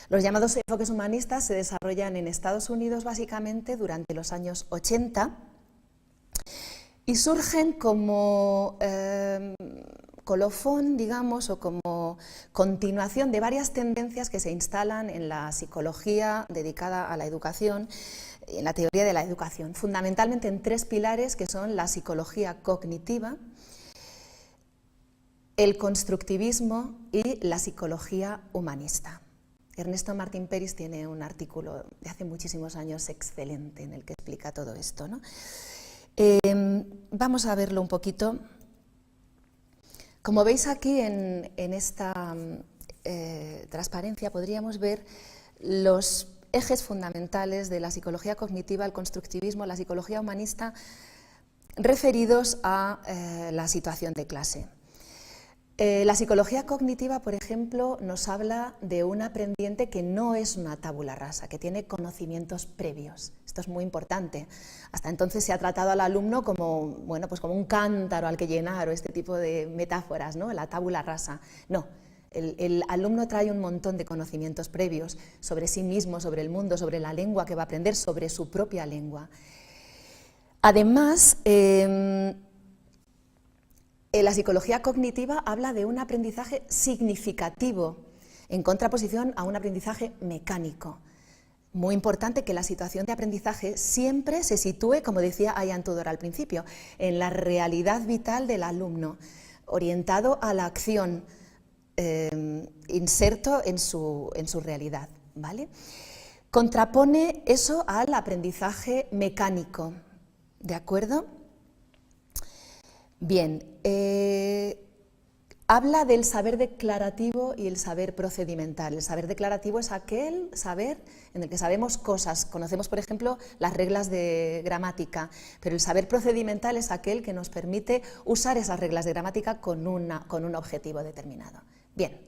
Los llamados enfoques humanistas se desarrollan en Estados Unidos básicamente durante los años 80 y surgen como colofón, digamos, o como continuación de varias tendencias que se instalan en la psicología dedicada a la educación, en la teoría de la educación, fundamentalmente en tres pilares que son la psicología cognitiva, el constructivismo y la psicología humanista. Ernesto Martín Peris tiene un artículo de hace muchísimos años excelente en el que explica todo esto, ¿no? Vamos a verlo un poquito. Como veis aquí en esta transparencia podríamos ver los ejes fundamentales de la psicología cognitiva, el constructivismo, la psicología humanista referidos a la situación de clase. La psicología cognitiva, por ejemplo, nos habla de un aprendiente que no es una tabula rasa, que tiene conocimientos previos. Esto es muy importante. Hasta entonces se ha tratado al alumno como, bueno, pues como un cántaro al que llenar o este tipo de metáforas, ¿no? La tabula rasa. No, el alumno trae un montón de conocimientos previos sobre sí mismo, sobre el mundo, sobre la lengua que va a aprender, sobre su propia lengua. Además, la psicología cognitiva habla de un aprendizaje significativo, en contraposición a un aprendizaje mecánico. Muy importante que la situación de aprendizaje siempre se sitúe, como decía Ian Tudor al principio, en la realidad vital del alumno, orientado a la acción, inserto en su realidad, ¿vale? Contrapone eso al aprendizaje mecánico, ¿de acuerdo? Bien, habla del saber declarativo y el saber procedimental. El saber declarativo es aquel saber en el que sabemos cosas, conocemos por ejemplo las reglas de gramática, pero el saber procedimental es aquel que nos permite usar esas reglas de gramática con un objetivo determinado. Bien,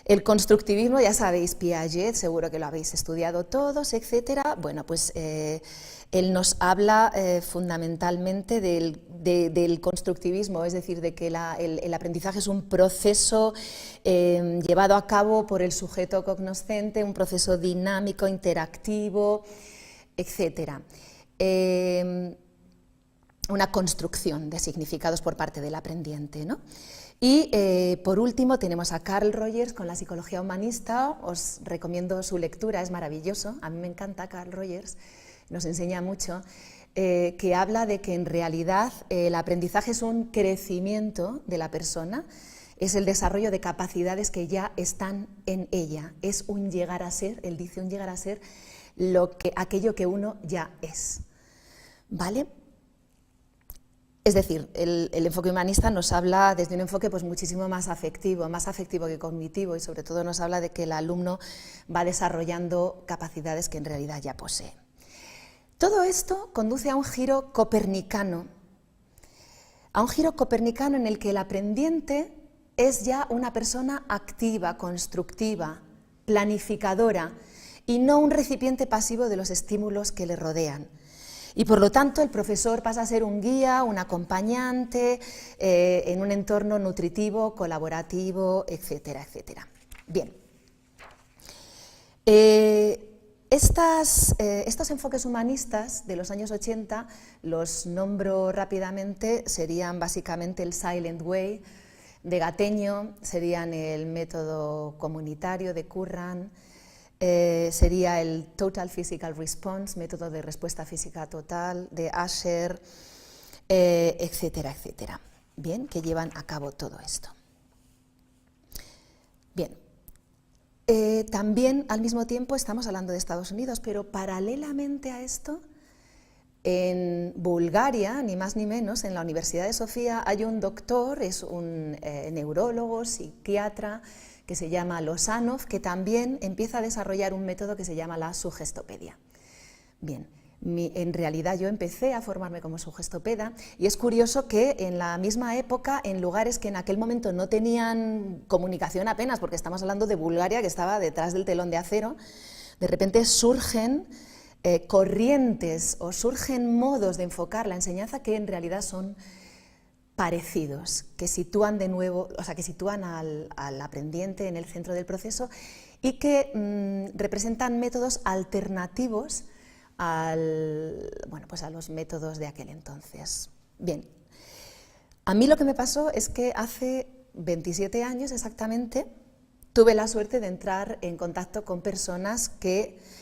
el constructivismo, ya sabéis, Piaget, seguro que lo habéis estudiado todos, etcétera. Bueno, pues él nos habla fundamentalmente del constructivismo, es decir, de que el aprendizaje es un proceso llevado a cabo por el sujeto cognoscente, un proceso dinámico, interactivo, etcétera. Una construcción de significados por parte del aprendiente, ¿no? Y por último tenemos a Carl Rogers con la psicología humanista. Os recomiendo su lectura, es maravilloso, a mí me encanta Carl Rogers, nos enseña mucho, que habla de que en realidad el aprendizaje es un crecimiento de la persona, es el desarrollo de capacidades que ya están en ella, es un llegar a ser, él dice un llegar a ser aquello que uno ya es, ¿vale? Es decir, el enfoque humanista nos habla desde un enfoque pues, muchísimo más afectivo que cognitivo, y sobre todo nos habla de que el alumno va desarrollando capacidades que en realidad ya posee. Todo esto conduce a un giro copernicano en el que el aprendiente es ya una persona activa, constructiva, planificadora y no un recipiente pasivo de los estímulos que le rodean. Y por lo tanto el profesor pasa a ser un guía, un acompañante en un entorno nutritivo, colaborativo, etcétera, etcétera. Bien. Estos enfoques humanistas de los años 80 los nombro rápidamente, serían básicamente el Silent Way de Gattegno, serían el método comunitario de Curran, sería el Total Physical Response, método de respuesta física total de Asher, etcétera, etcétera. Bien, que llevan a cabo todo esto. Bien, también al mismo tiempo estamos hablando de Estados Unidos, pero paralelamente a esto, en Bulgaria, ni más ni menos, en la Universidad de Sofía hay un doctor, es un neurólogo, psiquiatra, que se llama Losanov, que también empieza a desarrollar un método que se llama la sugestopedia. Bien, en realidad yo empecé a formarme como sugestopeda y es curioso que en la misma época, en lugares que en aquel momento no tenían comunicación apenas, porque estamos hablando de Bulgaria, que estaba detrás del telón de acero, de repente surgen corrientes o surgen modos de enfocar la enseñanza que en realidad son parecidos, que sitúan de nuevo, o sea, que sitúan al aprendiente en el centro del proceso y que representan métodos alternativos pues a los métodos de aquel entonces. Bien, a mí lo que me pasó es que hace 27 años exactamente tuve la suerte de entrar en contacto con personas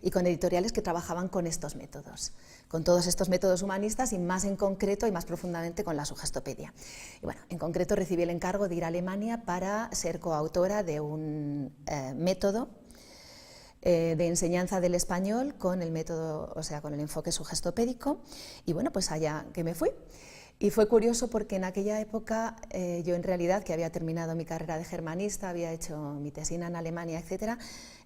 y con editoriales que trabajaban con estos métodos, con todos estos métodos humanistas y más en concreto y más profundamente con la sugestopedia. Y bueno, en concreto recibí el encargo de ir a Alemania para ser coautora de un método de enseñanza del español con el método, o sea, con el enfoque sugestopédico, y bueno, pues allá que me fui. Y fue curioso porque en aquella época yo en realidad, que había terminado mi carrera de germanista, había hecho mi tesina en Alemania, etcétera,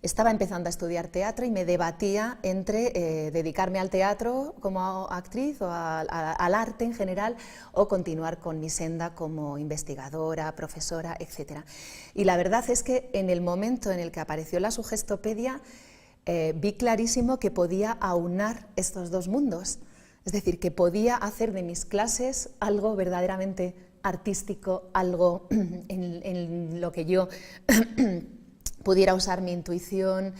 estaba empezando a estudiar teatro y me debatía entre dedicarme al teatro como actriz o al arte en general o continuar con mi senda como investigadora, profesora, etcétera. Y la verdad es que en el momento en el que apareció la sugestopedia vi clarísimo que podía aunar estos dos mundos. Es decir, que podía hacer de mis clases algo verdaderamente artístico, algo en lo que yo pudiera usar mi intuición,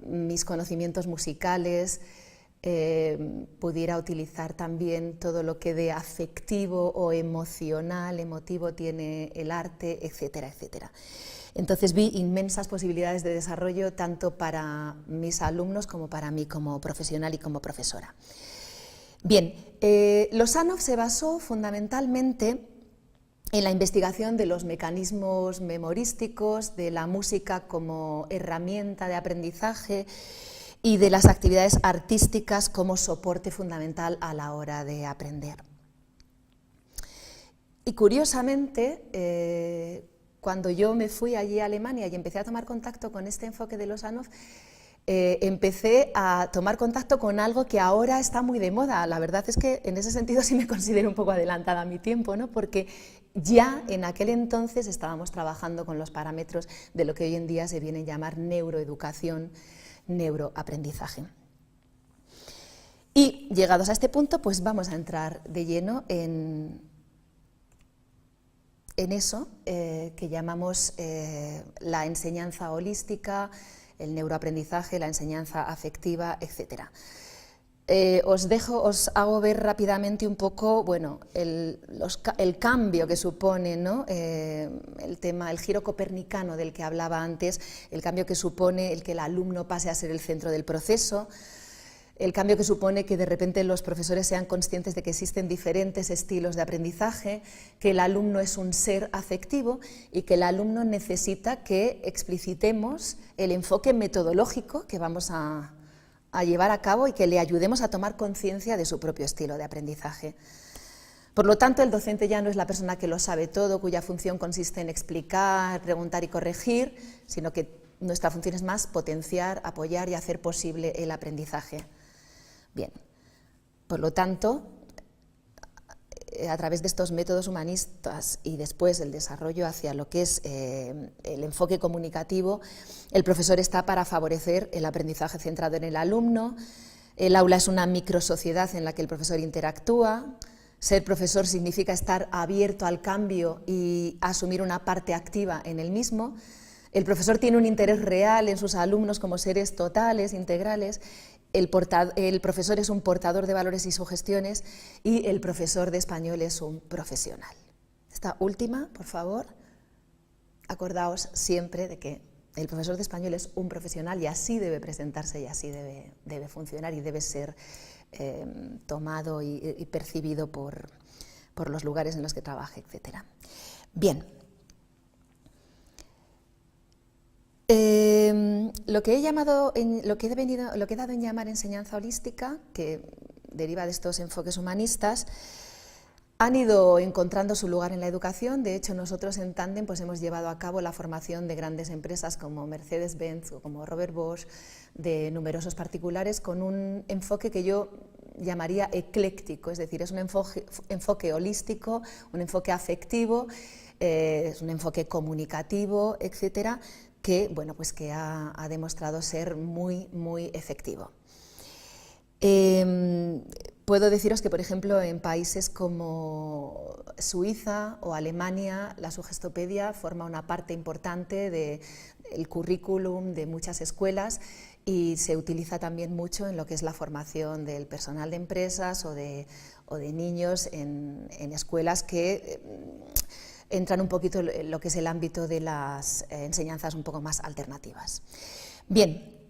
mis conocimientos musicales, pudiera utilizar también todo lo que de afectivo o emotivo tiene el arte, etcétera, etcétera. Entonces vi inmensas posibilidades de desarrollo tanto para mis alumnos como para mí como profesional y como profesora. Bien, Lozanov se basó fundamentalmente en la investigación de los mecanismos memorísticos, de la música como herramienta de aprendizaje y de las actividades artísticas como soporte fundamental a la hora de aprender. Y curiosamente, cuando yo me fui allí a Alemania y empecé a tomar contacto con este enfoque de Lozanov, empecé a tomar contacto con algo que ahora está muy de moda. La verdad es que en ese sentido sí me considero un poco adelantada a mi tiempo, ¿no? Porque ya en aquel entonces estábamos trabajando con los parámetros de lo que hoy en día se viene a llamar neuroeducación, neuroaprendizaje. Y llegados a este punto, pues vamos a entrar de lleno en eso que llamamos la enseñanza holística, el neuroaprendizaje, la enseñanza afectiva, etc. Os hago ver rápidamente un poco, bueno, el cambio que supone, ¿no? el giro copernicano del que hablaba antes, el cambio que supone el que el alumno pase a ser el centro del proceso, el cambio que supone que de repente los profesores sean conscientes de que existen diferentes estilos de aprendizaje, que el alumno es un ser afectivo y que el alumno necesita que explicitemos el enfoque metodológico que vamos a llevar a cabo y que le ayudemos a tomar conciencia de su propio estilo de aprendizaje. Por lo tanto, el docente ya no es la persona que lo sabe todo, cuya función consiste en explicar, preguntar y corregir, sino que nuestra función es más potenciar, apoyar y hacer posible el aprendizaje. Bien, por lo tanto, a través de estos métodos humanistas y después el desarrollo hacia lo que es el enfoque comunicativo, el profesor está para favorecer el aprendizaje centrado en el alumno. El aula es una microsociedad en la que el profesor interactúa. Ser profesor significa estar abierto al cambio y asumir una parte activa en el mismo. El profesor tiene un interés real en sus alumnos como seres totales, integrales. El profesor es un portador de valores y sugestiones y el profesor de español es un profesional. Esta última, por favor, acordaos siempre de que el profesor de español es un profesional y así debe presentarse y así debe funcionar y debe ser tomado y percibido por los lugares en los que trabaje, etc. Bien. Lo que he dado en llamar enseñanza holística, que deriva de estos enfoques humanistas, han ido encontrando su lugar en la educación. De hecho, nosotros en Tandem pues, hemos llevado a cabo la formación de grandes empresas como Mercedes-Benz o como Robert Bosch, de numerosos particulares, con un enfoque que yo llamaría ecléctico, es decir, es un enfoque holístico, un enfoque afectivo, es un enfoque comunicativo, etcétera, que, bueno, pues que ha demostrado ser muy, muy efectivo. Puedo deciros que, por ejemplo, en países como Suiza o Alemania, la sugestopedia forma una parte importante del currículum de muchas escuelas y se utiliza también mucho en lo que es la formación del personal de empresas o de niños en escuelas que entran un poquito en lo que es el ámbito de las enseñanzas un poco más alternativas. Bien.